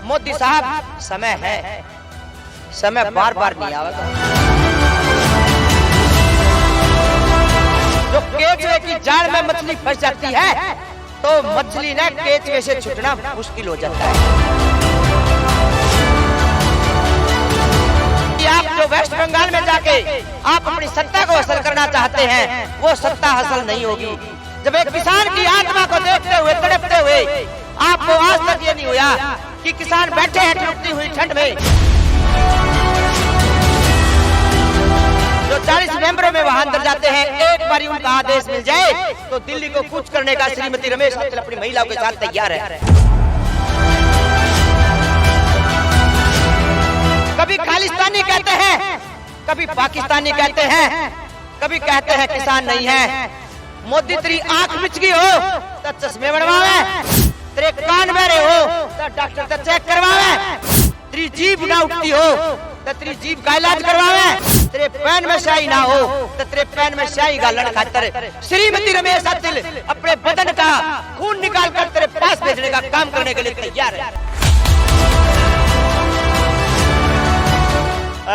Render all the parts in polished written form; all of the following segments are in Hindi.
मोदी साहब समय है, समय बार बार नहीं आएगा। जो केचवे की जाल में मछली फंस जाती है तो मछली ने केचवे से छूटना मुश्किल हो जाता है। आप जो वेस्ट बंगाल में जाके आप अपनी सत्ता को हासिल करना चाहते हैं, वो सत्ता हासिल नहीं होगी। जब एक किसान की आत्मा को देखते हुए, तड़पते हुए, आपको आज तक ये नहीं हुआ कि किसान बैठे हैं टूटती हुई ठंड में। जो 40 मेंबरों में वहां अंदर जाते हैं, एक बार उनका आदेश मिल जाए तो दिल्ली को कूच करने का श्रीमती रमेश अंतिल अपनी महिलाओं के साथ तैयार है। कभी खालिस्तानी कहते हैं, कभी पाकिस्तानी कहते हैं, कभी कहते हैं किसान नहीं है। मोदी तेरी आंख मिच गई हो तो चश्मे बनवावे, तेरे कान बहरे हो तो डॉक्टर से चेक करवावे, तेरी जीभ ना उठती हो तो तेरी जीभ का इलाज करवावे, तेरे पैन में स्याही ना हो तो तेरे पैन में स्याही गालन खातर श्रीमती रमेश अंतिल अपने बदन का खून निकाल कर तेरे पास भेजने का काम करने के लिए तैयार है।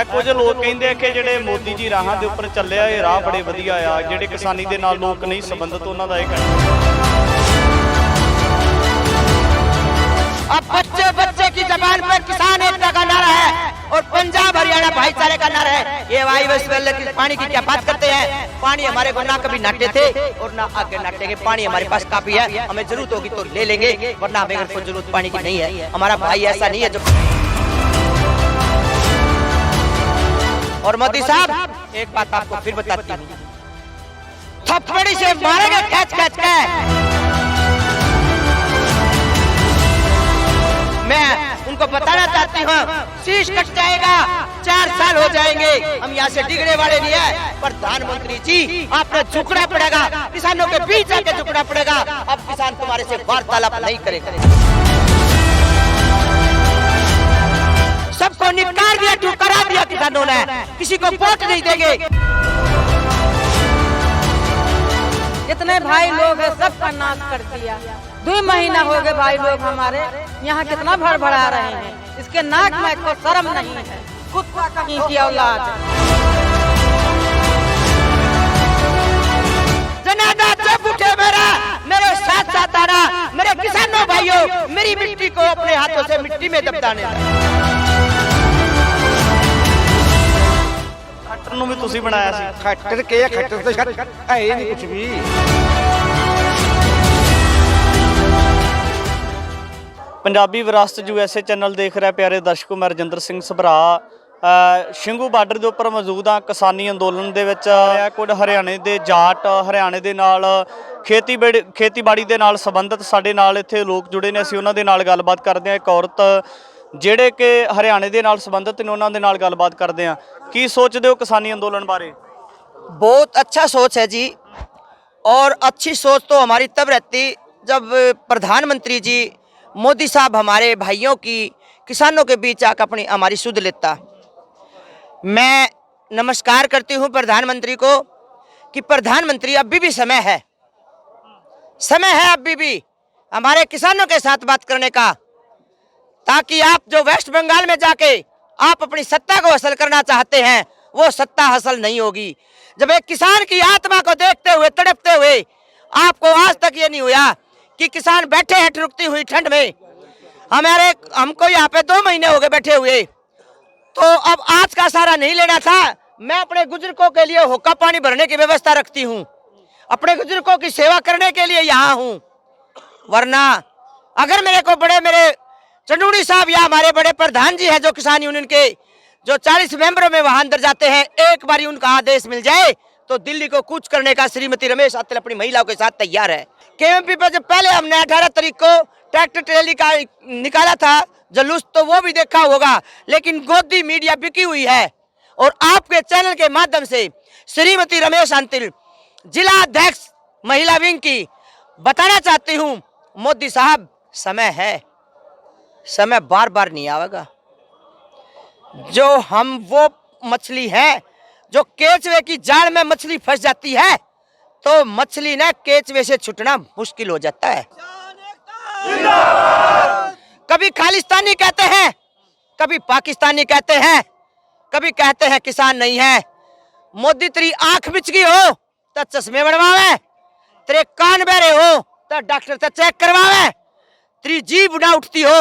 कुछ लोग कहते हैं कि ਜਿਹੜੇ ਮੋਦੀ ਜੀ ਰਾਹਾਂ ਦੇ ਉੱਪਰ ਚੱਲਿਆ ਇਹ ਰਾਹ ਬੜੇ ਵਧੀਆ ਆ, ਜਿਹੜੇ ਕਿਸਾਨੀ ਦੇ ਨਾਲ ਲੋਕ ਨਹੀਂ ਸੰਬੰਧਿਤ ਉਹਨਾਂ ਦਾ ਇਹ ਕਹਿਣਾ। अब बच्चे बच्चे की जबान पर किसान एकता का नारा है और पंजाब हरियाणा भाईचारे का नारा है। ये वायु पानी की क्या बात करते हैं? पानी हमारे को ना कभी नाटे थे और ना आगे नाटेंगे। पानी हमारे पास काफी है, हमें जरूरत होगी तो ले लेंगे, वरना हमें कोई जरूरत पानी की नहीं है। हमारा भाई ऐसा नहीं है जो। और मोदी साहब एक बात आपको फिर बताती हूँ, थप्पड़ी से मारेंगे खींच खींच के। मैं उनको बताना चाहती हूँ, शीश कट जाएगा, 4 साल हो जाएंगे, हम यहाँ से डिगने वाले नहीं है। प्रधानमंत्री जी आपने झुकना पड़ेगा, किसानों के बीच आके झुकना पड़ेगा। अब किसान तुम्हारे से वार्तालाप नहीं करेगा। सबको निकाल दिया, ठुकरा दिया किसानों ने, किसी को वोट नहीं देंगे। जितने भाई लोग हैं सबका नाश कर दिया। 2 महीना हो गए भाई लोग हमारे यहाँ कितना भड़बड़ा रहे हैं। इसके नाक में को शर्म नहीं है, कुत्ता कहीं की औलाद। जनादा जब उठे मेरा, मेरे साथ साथ आना, मेरे किसानों भाइयों, मेरी मिट्टी को अपने हाथों से मिट्टी में दबदाने। ਖੱਟਰ ਨੂੰ ਵੀ ਤੁਸੀਂ ਬਣਾਇਆ ਸੀ। खट्टर के खट्टर तो है नहीं कुछ भी। ਪੰਜਾਬੀ ਵਿਰਾਸਤ USA ਚੈਨਲ ਦੇਖ ਰਿਹਾ ਪਿਆਰੇ ਦਰਸ਼ਕੋ, ਮੈਂ ਰਜਿੰਦਰ ਸਿੰਘ ਸਭਰਾ ਸ਼ਿੰਗੂ ਬਾਰਡਰ ਦੇ ਉੱਪਰ ਮੌਜੂਦ ਹਾਂ। ਕਿਸਾਨੀ ਅੰਦੋਲਨ ਦੇ ਵਿੱਚ ਕੁਝ ਹਰਿਆਣੇ ਦੇ ਜਾਟ, ਹਰਿਆਣੇ ਦੇ ਨਾਲ ਖੇਤੀਬਾੜੀ ਦੇ ਨਾਲ ਸੰਬੰਧਿਤ ਸਾਡੇ ਨਾਲ ਇੱਥੇ ਲੋਕ ਜੁੜੇ ਨੇ। ਅਸੀਂ ਉਹਨਾਂ ਦੇ ਨਾਲ ਗੱਲਬਾਤ ਕਰਦੇ ਹਾਂ। ਇੱਕ ਔਰਤ ਜਿਹੜੇ ਕਿ ਹਰਿਆਣੇ ਦੇ ਨਾਲ ਸੰਬੰਧਿਤ ਨੇ, ਉਹਨਾਂ ਦੇ ਨਾਲ ਗੱਲਬਾਤ ਕਰਦੇ ਹਾਂ। ਕੀ ਸੋਚਦੇ ਹੋ ਕਿਸਾਨੀ ਅੰਦੋलन ਬਾਰੇ? बहुत अच्छा सोच है जी, और अच्छी सोच तो हमारी तब रहती जब प्रधानमंत्री जी मोदी साहब हमारे भाइयों की, किसानों के बीच आकर अपनी हमारी सुध लेता। मैं नमस्कार करती हूं प्रधानमंत्री को कि प्रधानमंत्री अभी भी समय है, समय है अभी भी हमारे किसानों के साथ बात करने का, ताकि आप जो वेस्ट बंगाल में जाके आप अपनी सत्ता को हासिल करना चाहते हैं, वो सत्ता हासिल नहीं होगी। जब एक किसान की आत्मा को देखते हुए, तड़पते हुए, आपको आज तक ये नहीं हुआ कि किसान बैठे हैं ठुकती हुई ठंड में। हमको यहाँ पे 2 महीने हो गए बैठे हुए, तो अब आज का सहारा नहीं लेना था। मैं अपने बुजुर्गों के लिए हुक्का पानी भरने की व्यवस्था रखती हूँ, अपने बुजुर्गों की सेवा करने के लिए यहाँ हूँ। वरना अगर मेरे चंदूड़ी साहब या हमारे बड़े प्रधान जी हैं जो किसान यूनियन के, जो 40 मेंबरों में वहां अंदर जाते हैं, एक बार उनका आदेश मिल जाए तो दिल्ली को कूच करने का श्रीमती रमेश अंतिल अपनी महिलाओं के साथ तैयार है। केएमपी पर जब पहले हमने 18 तारीख को ट्रैक्टर ट्रैली का निकाला था जुलूस, तो वो भी देखा होगा, लेकिन गोदी मीडिया बिकी हुई है। और आपके चैनल के माध्यम से श्रीमती रमेश अंतिल, जिला अध्यक्ष महिला विंग की, बताना चाहती हूँ, मोदी साहब समय है, समय बार बार नहीं आएगा। जो हम वो मछली है जो केचवे की जाल में मछली फंस जाती है, तो मछली ने केचवे से छूटना मुश्किल हो जाता है। कभी खालिस्तानी कहते हैं, कभी पाकिस्तानी कहते हैं, कभी कहते हैं किसान नहीं है। मोदी तेरी आंख बिच गई हो तो चश्मे बनवावे, तेरे कान बहरे हो तो डॉक्टर से चेक करवावे, तेरी जीभ ना उठती हो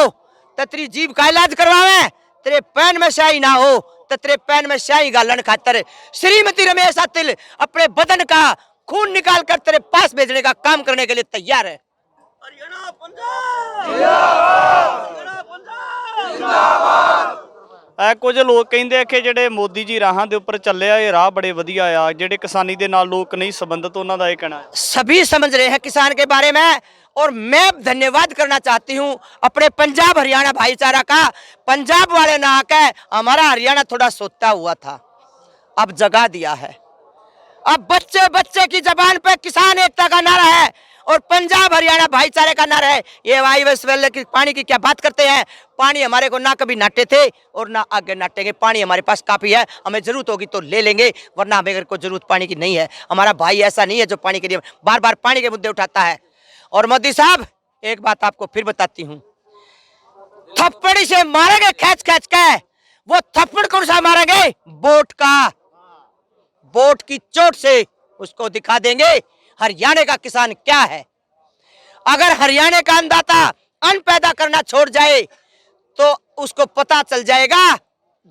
तो तेरी जीभ का इलाज करवावे, तेरे पैन में स्याही ना हो तो तेरे पैन में स्याही गालन खातर श्रीमती रमेश अतिल अपने बदन का खून निकाल कर तेरे पास भेजने का काम करने के लिए तैयार है। हरियाणा ਕੁਝ ਲੋਕ ਕਹਿੰਦੇ ਆ ਕਿ ਜਿਹੜੇ ਮੋਦੀ ਜੀ ਰਾਹਾਂ ਦੇ ਉੱਪਰ ਚੱਲੇ ਆ ਇਹ ਰਾਹ ਬੜੇ ਵਧੀਆ ਆ, ਜਿਹੜੇ ਕਿਸਾਨੀ ਦੇ ਨਾਲ ਲੋਕ ਨਹੀਂ ਸੰਬੰਧਿਤ ਉਹਨਾਂ ਦਾ ਇਹ ਕਹਿਣਾ ਹੈ। सभी समझ रहे हैं किसान के बारे में, और मैं धन्यवाद करना चाहती हूं अपने पंजाब हरियाणा भाईचारा का। पंजाब वाले ना आकर हमारा हरियाणा थोड़ा सोता हुआ था, अब जगा दिया है। अब बच्चे बच्चे की जबान पे किसान एकता का नारा है और पंजाब हरियाणा भाईचारे का नारा है। ये वाले की पानी की क्या बात करते हैं, पानी हमारे को ना कभी नाटे थे और ना आगे नाटेंगे। पानी हमारे पास काफी है, हमें जरूरत होगी तो ले लेंगे, वरना हमें को जरूरत पानी की नहीं है। हमारा भाई ऐसा नहीं है जो पानी के लिए बार बार पानी के मुद्दे उठाता है। और मोदी साहब एक बात आपको फिर बताती हूँ, थप्पड़ी से मारेंगे खींच खींच के, वो थप्पड़ कौन सा मारेंगे, बोट का, बोट की चोट से उसको दिखा देंगे हरियाणा का किसान क्या है। अगर हरियाणा का अन्नदाता अन्न पैदा करना छोड़ जाए तो उसको पता चल जाएगा,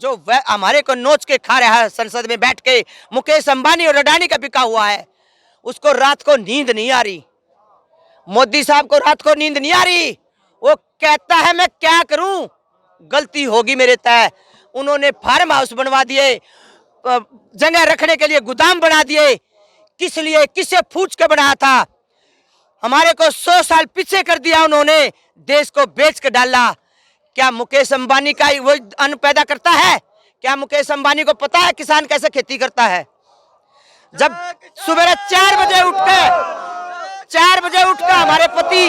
जो वह हमारे को नोच के खा रहा है संसद में बैठ के, मुकेश अंबानी और अडानी का बिका हुआ है, उसको रात को नींद नहीं आ रही। मोदी साहब को रात को नींद नहीं आ रही, वो कहता है मैं क्या करूं, गलती होगी मेरे तय। उन्होंने फार्म हाउस बनवा दिए, जगह रखने के लिए गोदाम बना दिए, किस लिए, किसे पूछ के बनाया था। हमारे को 100 साल पीछे कर दिया उन्होंने, देश को बेच के डाला। क्या मुकेश अंबानी का वो अन्न पैदा करता है? क्या मुकेश अंबानी को पता है किसान कैसे खेती करता है? जब सुबह 4 बजे उठकर हमारे पति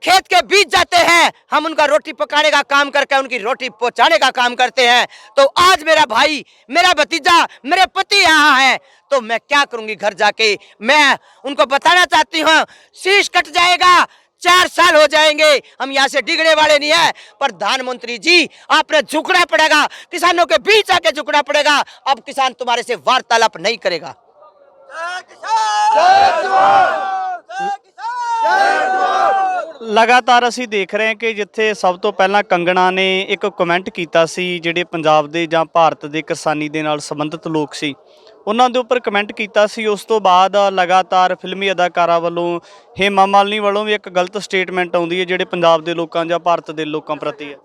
खेत के बीच जाते हैं, हम उनका रोटी पकाने का काम करके उनकी रोटी पहुंचाने का काम करते हैं। तो आज मेरा भाई, मेरा भतीजा, मेरे पति यहाँ है, तो मैं क्या करूंगी घर जाके। मैं उनको बताना चाहती हूँ, शीश कट जाएगा, 4 साल हो जाएंगे, हम यहाँ से डिगने वाले नहीं है। प्रधानमंत्री जी आपने झुकना पड़ेगा, किसानों के बीच आके झुकना पड़ेगा। अब किसान तुम्हारे से वार्तालाप नहीं करेगा। ਲਗਾਤਾਰ ਅਸੀਂ ਦੇਖ ਰਹੇ ਹਾਂ ਕਿ ਜਿੱਥੇ ਸਭ ਤੋਂ ਪਹਿਲਾਂ ਕੰਗਣਾ ਨੇ ਇੱਕ ਕਮੈਂਟ ਕੀਤਾ ਸੀ, ਜਿਹੜੇ ਪੰਜਾਬ ਦੇ ਜਾਂ ਭਾਰਤ ਦੇ ਕਿਸਾਨੀ ਦੇ ਨਾਲ ਸੰਬੰਧਿਤ ਲੋਕ ਸੀ ਉਹਨਾਂ ਦੇ ਉੱਪਰ ਕਮੈਂਟ ਕੀਤਾ ਸੀ। ਉਸ ਤੋਂ ਬਾਅਦ ਲਗਾਤਾਰ ਫਿਲਮੀ ਅਦਾਕਾਰਾ ਵੱਲੋਂ, ਹੇਮਾ ਮਾਲਿਨੀ ਵੱਲੋਂ ਵੀ ਇੱਕ ਗਲਤ ਸਟੇਟਮੈਂਟ ਆਉਂਦੀ ਹੈ ਜਿਹੜੇ ਪੰਜਾਬ ਦੇ ਲੋਕਾਂ ਜਾਂ ਭਾਰਤ ਦੇ ਲੋਕਾਂ ਪ੍ਰਤੀ ਹੈ।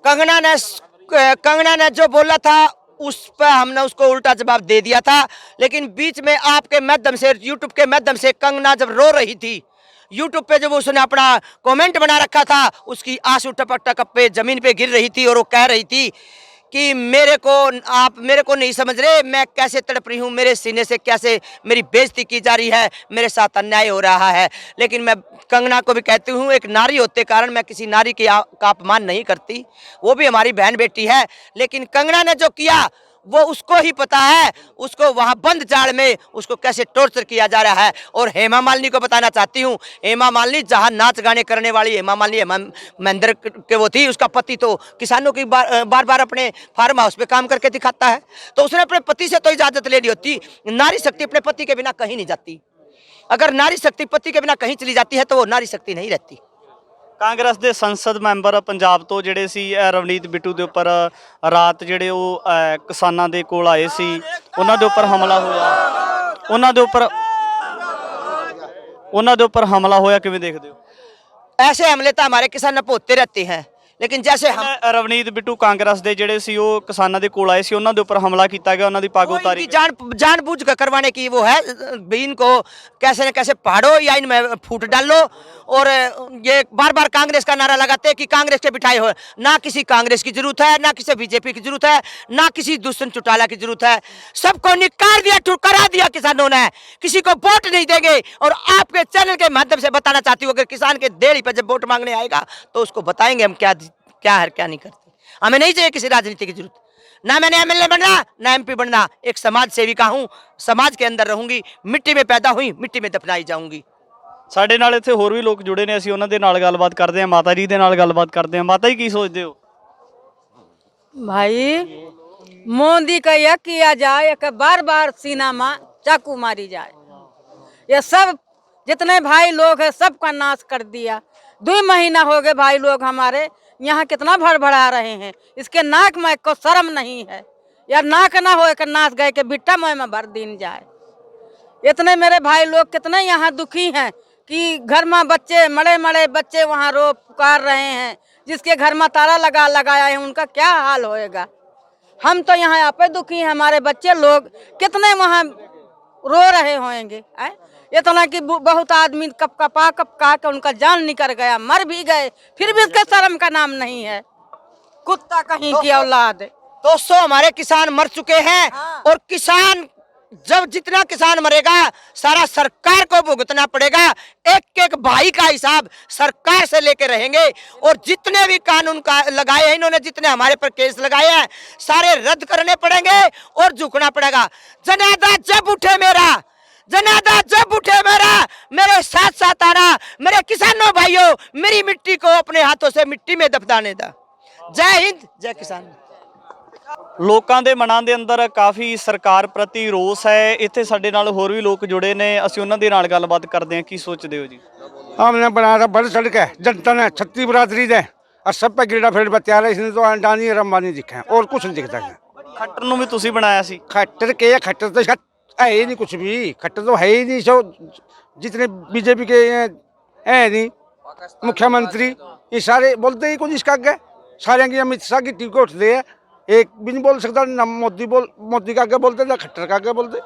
कंगना ने जो बोला था उस पर हमने उसको उल्टा जवाब दे दिया था, लेकिन बीच में आपके माध्यम से, यूट्यूब के माध्यम से कंगना जब रो रही थी, यूट्यूब पे जब उसने अपना कमेंट बना रखा था, उसकी आंसू टपक टपक पे जमीन पे गिर रही थी और वो कह रही थी कि आप मेरे को नहीं समझ रहे, मैं कैसे तड़प रही हूँ, मेरे सीने से कैसे मेरी बेइज्जती की जा रही है, मेरे साथ अन्याय हो रहा है। लेकिन मैं कंगना को भी कहती हूँ, एक नारी होते कारण मैं किसी नारी का अपमान नहीं करती, वो भी हमारी बहन बेटी है। लेकिन कंगना ने जो किया वो उसको ही पता है, उसको वहाँ बंद जाड़ में उसको कैसे टॉर्चर किया जा रहा है। और हेमा मालिनी को बताना चाहती हूँ, हेमा मालिनी जहाँ नाच गाने करने वाली हेमा मालिनी महेंद्र के वो थी, उसका पति तो किसानों की बार बार अपने फार्म हाउस पे काम करके दिखाता है, तो उसने अपने पति से तो इजाज़त लेनी होती। नारी शक्ति अपने पति के बिना कहीं नहीं जाती। अगर नारी शक्ति पति के बिना कहीं चली जाती है तो वो नारी शक्ति नहीं रहती। ਕਾਂਗਰਸ ਦੇ ਸੰਸਦ ਮੈਂਬਰ ਪੰਜਾਬ ਤੋਂ ਜਿਹੜੇ ਸੀ ਰਵਨੀਤ ਬਿੱਟੂ ਦੇ ਉੱਪਰ ਰਾਤ ਜਿਹੜੇ ਉਹ ਕਿਸਾਨਾਂ ਦੇ ਕੋਲ ਆਏ ਸੀ, ਉਹਨਾਂ ਦੇ ਉੱਪਰ ਹਮਲਾ ਹੋਇਆ, ਉਹਨਾਂ ਦੇ ਉੱਪਰ ਹਮਲਾ ਹੋਇਆ, ਕਿਵੇਂ ਦੇਖਦੇ ਹੋ? ऐसे हमले तो हमारे किसान होते रहते हैं, लेकिन जैसे हम ਰਵਨੀਤ ਬਿੱਟੂ ਕਾਂਗਰਸ ਦੇ ਜਿਹੜੇ ਸੀ ਉਹ ਕਿਸਾਨਾਂ ਦੇ ਕੋਲ ਆਏ ਸੀ, ਉਹਨਾਂ ਦੇ ਉੱਪਰ ਹਮਲਾ ਕੀਤਾ ਗਿਆ, ਉਹਨਾਂ ਦੀ ਪੱਗ ਉਤਾਰੀ ਗਈ। जानबूझ कर करवाने की वो है, इनको कैसे न कैसे पहाड़ो या इनमें फूट डालो। और ये बार बार कांग्रेस का नारा लगाते हैं कि कांग्रेस के बिठाए हो, ना किसी कांग्रेस की जरूरत है, ना किसी बीजेपी की जरूरत है, ना किसी दुष्यंत चौटाला की जरूरत है। सबको निकाल दिया, ठुकरा दिया किसानों ने, किसी को वोट नहीं देंगे। और आपके चैनल के माध्यम से बताना चाहती हूँ, अगर किसान के देड़ी पर जब वोट मांगने आएगा तो उसको बताएंगे हम क्या है क्या नहीं करते। हमें नहीं चाहिए किसी राजनीति की जरूरत, ना मैंने एमएलए बनना ना एमपी बनना। एक समाज सेविका हूँ, समाज के अंदर रहूंगी, मिट्टी में पैदा हुई मिट्टी में दफनाई जाऊंगी। ਸਾਡੇ ਨਾਲ ਇੱਥੇ ਹੋਰ ਵੀ ਲੋਕ ਜੁੜੇ ਨੇ, ਅਸੀਂ ਉਹਨਾਂ ਦੇ ਨਾਲ ਗੱਲਬਾਤ ਕਰਦੇ ਹਾਂ, ਮਾਤਾ ਜੀ ਦੇ ਨਾਲ ਗੱਲਬਾਤ ਕਰਦੇ ਹਾਂ। ਮਾਤਾ ਜੀ ਕੀ ਸੋਚਦੇ ਹੋ? भाई मोदी का यह किया जाए कि बार बार सीना में चाकू मारी जाए। ये सब जितने भाई लोग हैं सबका नाश कर दिया। 2 महीना हो गए भाई लोग हमारे यहाँ कितना भड़बड़ा रहे हैं। इसके नाक में को शर्म नहीं है। या नाक ना हो कि नाश गए के बिट्टा मुँह में भर दिन जाए। इतने मेरे भाई लोग कितने यहाँ दुखी हैं कि घर में बच्चे मरे मरे बच्चे वहाँ रो पुकार रहे हैं। जिसके घर में ताला लगाया है उनका क्या हाल होएगा। हम तो यहाँ आप दुखी हैं। हमारे बच्चे लोग कितने वहाँ रो रहे होंगे। इतना कि बहुत आदमी कपकपा के उनका जान निकल गया, मर भी गए, फिर भी उसके शर्म का नाम नहीं है। कुत्ता कहीं की औलाद। 200 हमारे किसान मर चुके हैं। और किसान जब जितना किसान मरेगा सारा सरकार को भुगतना पड़ेगा। एक एक भाई का हिसाब सरकार से लेके रहेंगे। और जितने भी कानून का लगाए हैं इन्होंने, जितने हमारे पर केस लगाए हैं सारे रद्द करने पड़ेंगे और झुकना पड़ेगा। जनादा जब उठे मेरा, जनादा जब उठे मेरा, मेरे साथ साथ आना। मेरे किसानों भाइयों, मेरी मिट्टी को अपने हाथों से मिट्टी में दफनाने दा। जय हिंद, जय किसान। ਲੋਕਾਂ ਦੇ ਮਨਾਂ ਦੇ ਅੰਦਰ ਕਾਫੀ ਸਰਕਾਰ ਪ੍ਰਤੀ ਰੋਸ ਹੈ। ਇੱਥੇ ਸਾਡੇ ਨਾਲ ਹੋਰ ਵੀ ਲੋਕ ਜੁੜੇ ਨੇ, ਅਸੀਂ ਉਹਨਾਂ ਦੇ ਨਾਲ ਗੱਲਬਾਤ ਕਰਦੇ ਹਾਂ। ਕੀ ਸੋਚਦੇ ਹੋ ਜੀ? हमने बनाया था बड़ी सड़क है, जनता ने 36 बरादरी दे और सब पे गिरडा फेर बत्या रहे। इसने तो अंडानी रंबानी दिखे हैं और कुछ नहीं दिखता है। ਖੱਟਰ ਨੂੰ ਵੀ ਤੁਸੀਂ ਬਣਾਇਆ ਸੀ? खट्टर के खट्टर तो है ही नहीं कुछ भी। खट्टर तो है ही नहीं। सो जितने बीजेपी के है नहीं मुख्यमंत्री ये सारे बोलते ही कुछ इसका आगे सारे की अमित शाह की टीम को उठते हैं। एक भी नहीं बोल सकता ना मोदी का आगे बोलते ना खट्टर का आगे बोलते।